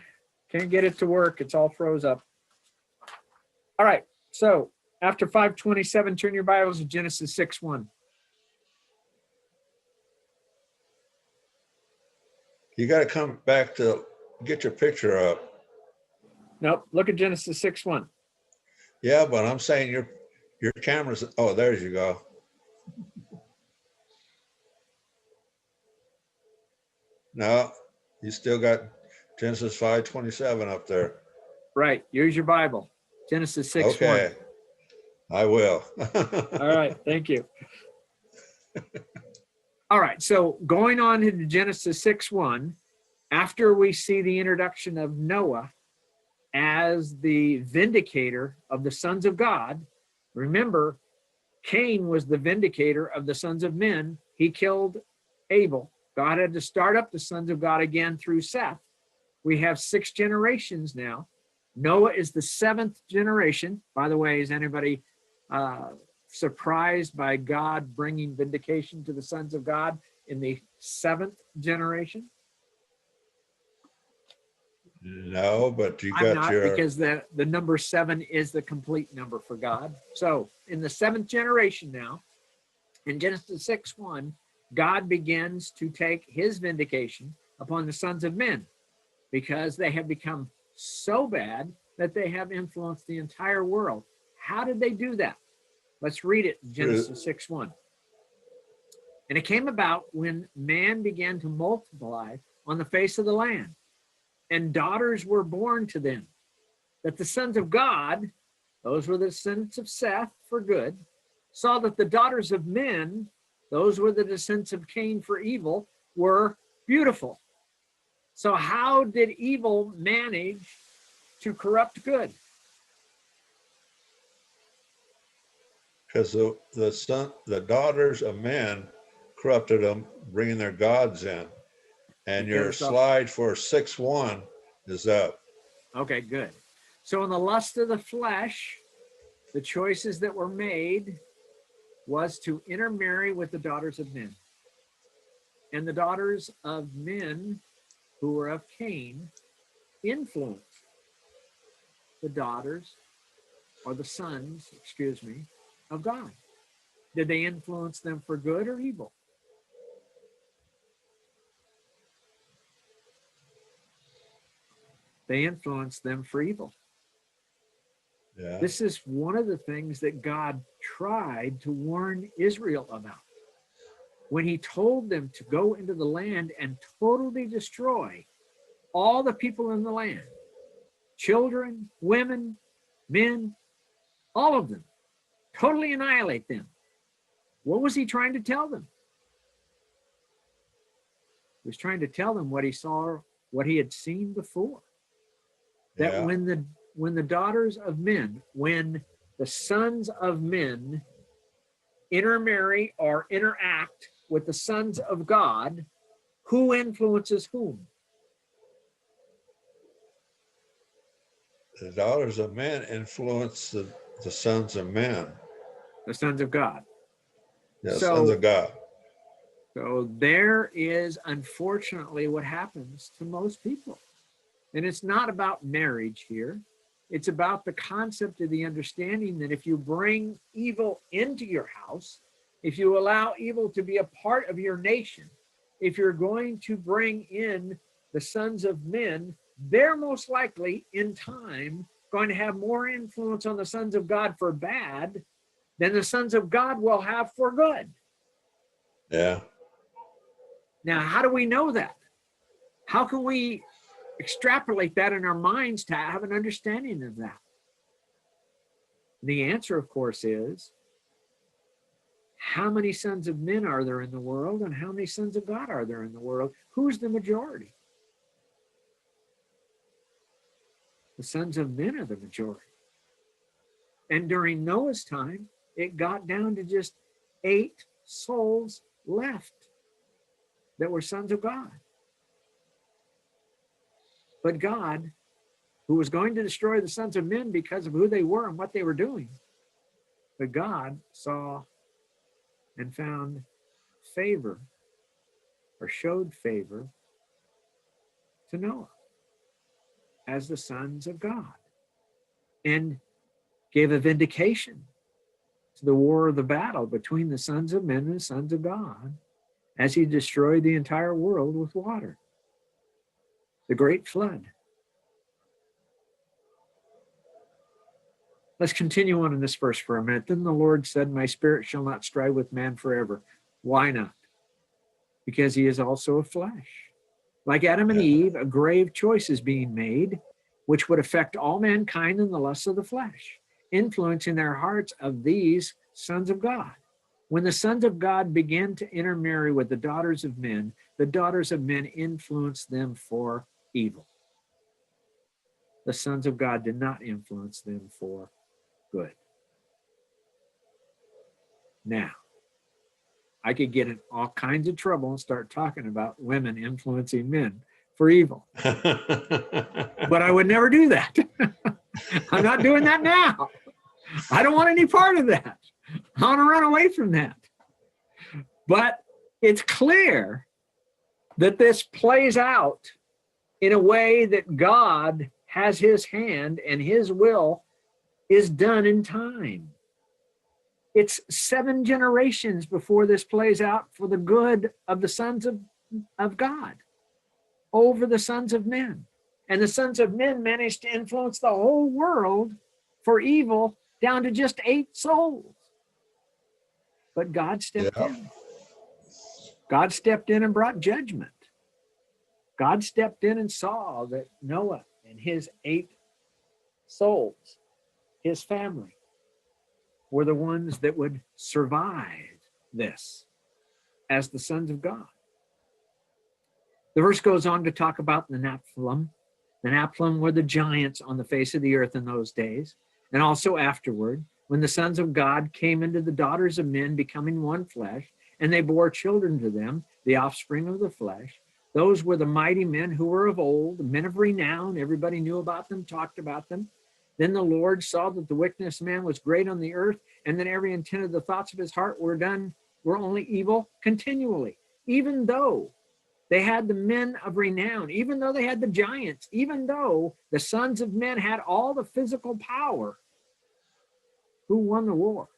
Can't get it to work. It's all froze up. All right. So after 527, turn your Bibles to Genesis 6:1. You got to come back to get your picture up. Nope. Look at Genesis 6:1. Yeah, but I'm saying your camera's, oh, there you go. No, you still got Genesis 5:27 up there. Right. Use your Bible. Genesis 6:1. Okay, I will. All right. Thank you. All right. So going on into Genesis 6:1, after we see the introduction of Noah as the vindicator of the sons of God, remember, Cain was the vindicator of the sons of men. He killed Abel. God had to start up the sons of God again through Seth. We have 6 generations now. Noah is the 7th generation. By the way, is anybody surprised by God bringing vindication to the sons of God in the 7th generation? No, but you I'm got not, your, because the number 7 is the complete number for God. So in the 7th generation now, in Genesis 6:1, God begins to take his vindication upon the sons of men because they have become so bad that they have influenced the entire world. How did they do that? Let's read it, Genesis 6:1. And it came about when man began to multiply on the face of the land, and daughters were born to them, that the sons of God, those were the descendants of Seth for good, saw that the daughters of men, those were the descendants of Cain for evil, were beautiful. So how did evil manage to corrupt good? because the daughters of men corrupted them, bringing their gods in. And your Because of- slide for 6-1 is up. Okay, good. So in the lust of the flesh, the choices that were made was to intermarry with the daughters of men. And the daughters of men who were of Cain influenced the daughters, or the sons, excuse me, of God. Did they influence them for good or evil? They influenced them for evil. Yeah. This is one of the things that God tried to warn Israel about. When he told them to go into the land and totally destroy all the people in the land, children, women, men, all of them, totally annihilate them. What was he trying to tell them? He was trying to tell them what he saw, what he had seen before. That Yeah. when the daughters of men, when the sons of men intermarry or interact with the sons of God, who influences whom? The daughters of men influence the sons of men. The sons of God. The So- sons of God. So there is unfortunately what happens to most people. And it's not about marriage here. It's about the concept of the understanding that if you bring evil into your house, if you allow evil to be a part of your nation, if you're going to bring in the sons of men, they're most likely in time going to have more influence on the sons of God for bad than the sons of God will have for good. Yeah. Now, how do we know that? How can we extrapolate that in our minds to have an understanding of that? The answer, of course, is how many sons of men are there in the world and how many sons of God are there in the world? Who's the majority? The sons of men are the majority. And during Noah's time, it got down to just 8 souls left that were sons of God. But God, who was going to destroy the sons of men because of who they were and what they were doing, but God saw and found favor, or showed favor, to Noah as the sons of God, and gave a vindication to the war of the battle between the sons of men and the sons of God as he destroyed the entire world with water. The great flood. Let's continue on in this verse for a minute. Then the Lord said, my spirit shall not strive with man forever. Why not? Because he is also of flesh. Like Adam and Eve, a grave choice is being made, which would affect all mankind in the lusts of the flesh, influencing their hearts of these sons of God. When the sons of God began to intermarry with the daughters of men, the daughters of men influenced them for evil. The sons of God did not influence them for good. Now, I could get in all kinds of trouble and start talking about women influencing men for evil, but I would never do that. I'm not doing that now. I don't want any part of that. I want to run away from that. But it's clear that this plays out in a way that God has his hand and his will is done in time. It's 7 generations before this plays out for the good of the sons of God over the sons of men. And the sons of men managed to influence the whole world for evil down to just 8 souls. But God stepped in. God stepped in and brought judgment. God stepped in and saw that Noah and his 8 souls, his family, were the ones that would survive this as the sons of God. The verse goes on to talk about the Nephilim. The Nephilim were the giants on the face of the earth in those days, and also afterward, when the sons of God came into the daughters of men, becoming one flesh, and they bore children to them, the offspring of the flesh. Those were the mighty men who were of old, men of renown. Everybody knew about them, talked about them. Then the Lord saw that the wickedness of man was great on the earth, and that every intent of the thoughts of his heart were only evil continually. Even though they had the men of renown, even though they had the giants, even though the sons of men had all the physical power, who won the war?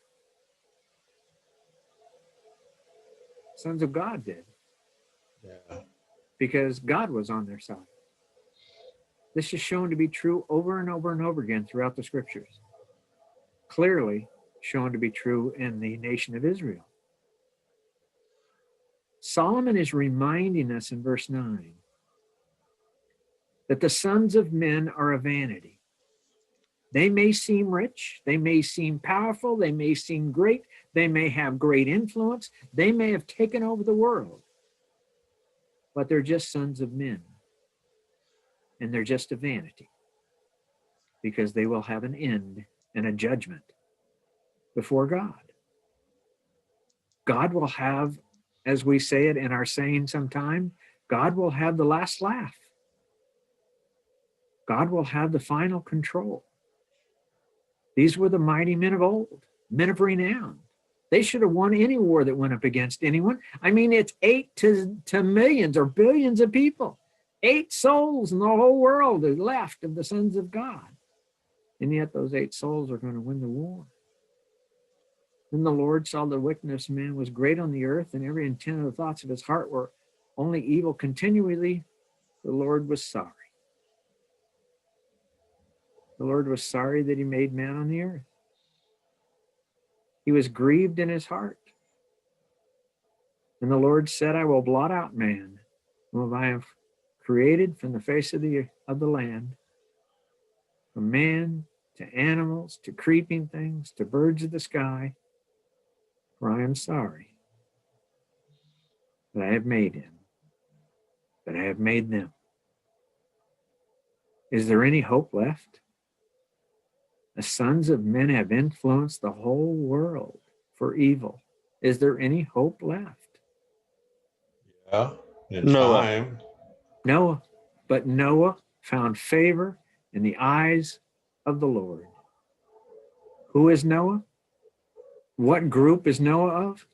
Sons of God did, Yeah. because God was on their side. This is shown to be true over and over and over again throughout the scriptures. Clearly shown to be true in the nation of Israel. Solomon is reminding us in verse 9 that the sons of men are a vanity. They may seem rich, they may seem powerful, they may seem great, they may have great influence, they may have taken over the world, but they're just sons of men. And they're just a vanity, because they will have an end and a judgment before God. God will have, as we say it in our saying sometime, God will have the last laugh. God will have the final control. These were the mighty men of old, men of renown. They should have won any war that went up against anyone. I mean, it's 8 to millions or billions of people. 8 souls in the whole world are left of the sons of God. And yet those 8 souls are going to win the war. Then the Lord saw the wickedness of man was great on the earth, and every intent of the thoughts of his heart were only evil continually. The Lord was sorry. The Lord was sorry that he made man on the earth. He was grieved in his heart. And the Lord said, I will blot out man, whom I have created from the face of the land, from man to animals, to creeping things, to birds of the sky, for I am sorry that I have made him, that I have made them. Is there any hope left? The sons of men have influenced the whole world for evil. Is there any hope left? Yeah. In Noah. time. Noah. But Noah found favor in the eyes of the Lord. Who is Noah? What group is Noah of?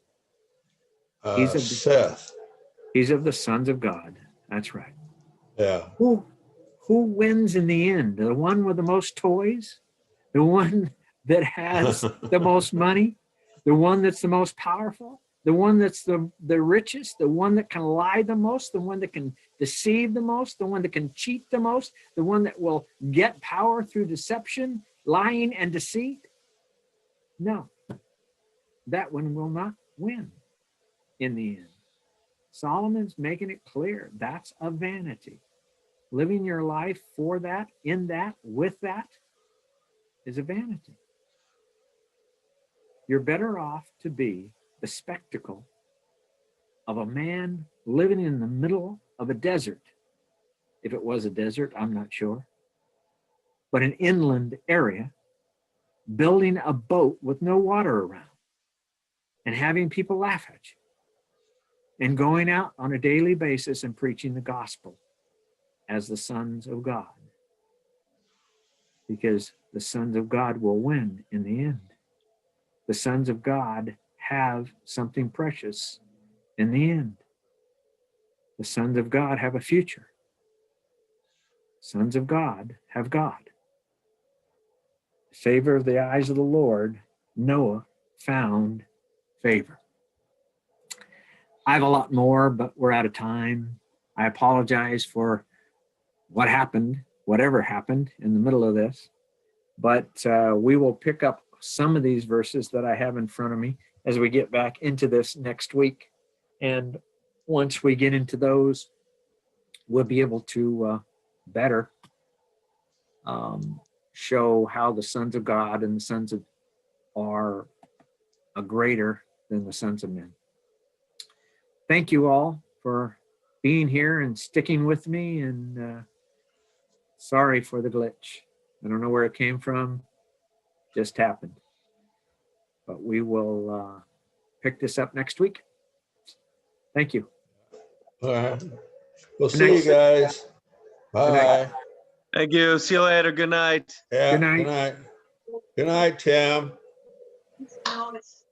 Seth. He's of the sons of God. That's right. Yeah. Who wins in the end? The one with the most toys? The one that has the most money? The one that's the most powerful? The one that's the richest? The one that can lie the most? The one that can deceive the most? The one that can cheat the most? The one that will get power through deception, lying, and deceit? No, that one will not win in the end. Solomon's making it clear that's a vanity. Living your life for that, in that, with that is a vanity. You're better off to be the spectacle of a man living in the middle of a desert. If it was a desert, I'm not sure. But an inland area, building a boat with no water around and having people laugh at you, and going out on a daily basis and preaching the gospel as the sons of God. Because the sons of God will win in the end. The sons of God have something precious in the end. The sons of God have a future. Sons of God have God. Favor of the eyes of the Lord, Noah found favor. I have a lot more, but we're out of time. I apologize for what happened, whatever happened in the middle of this, but we will pick up some of these verses that I have in front of me as we get back into this next week. And once we get into those, we'll be able to better show how the sons of God and the sons of are a greater than the sons of men. Thank you all for being here and sticking with me, and sorry for the glitch. I don't know where it came from, just happened. But we will pick this up next week. Thank you. We'll Good see night, you sir. guys. night. Bye. Thank you. See you later. Good night. Yeah, Good night. good night. Good night, Tim. No, it's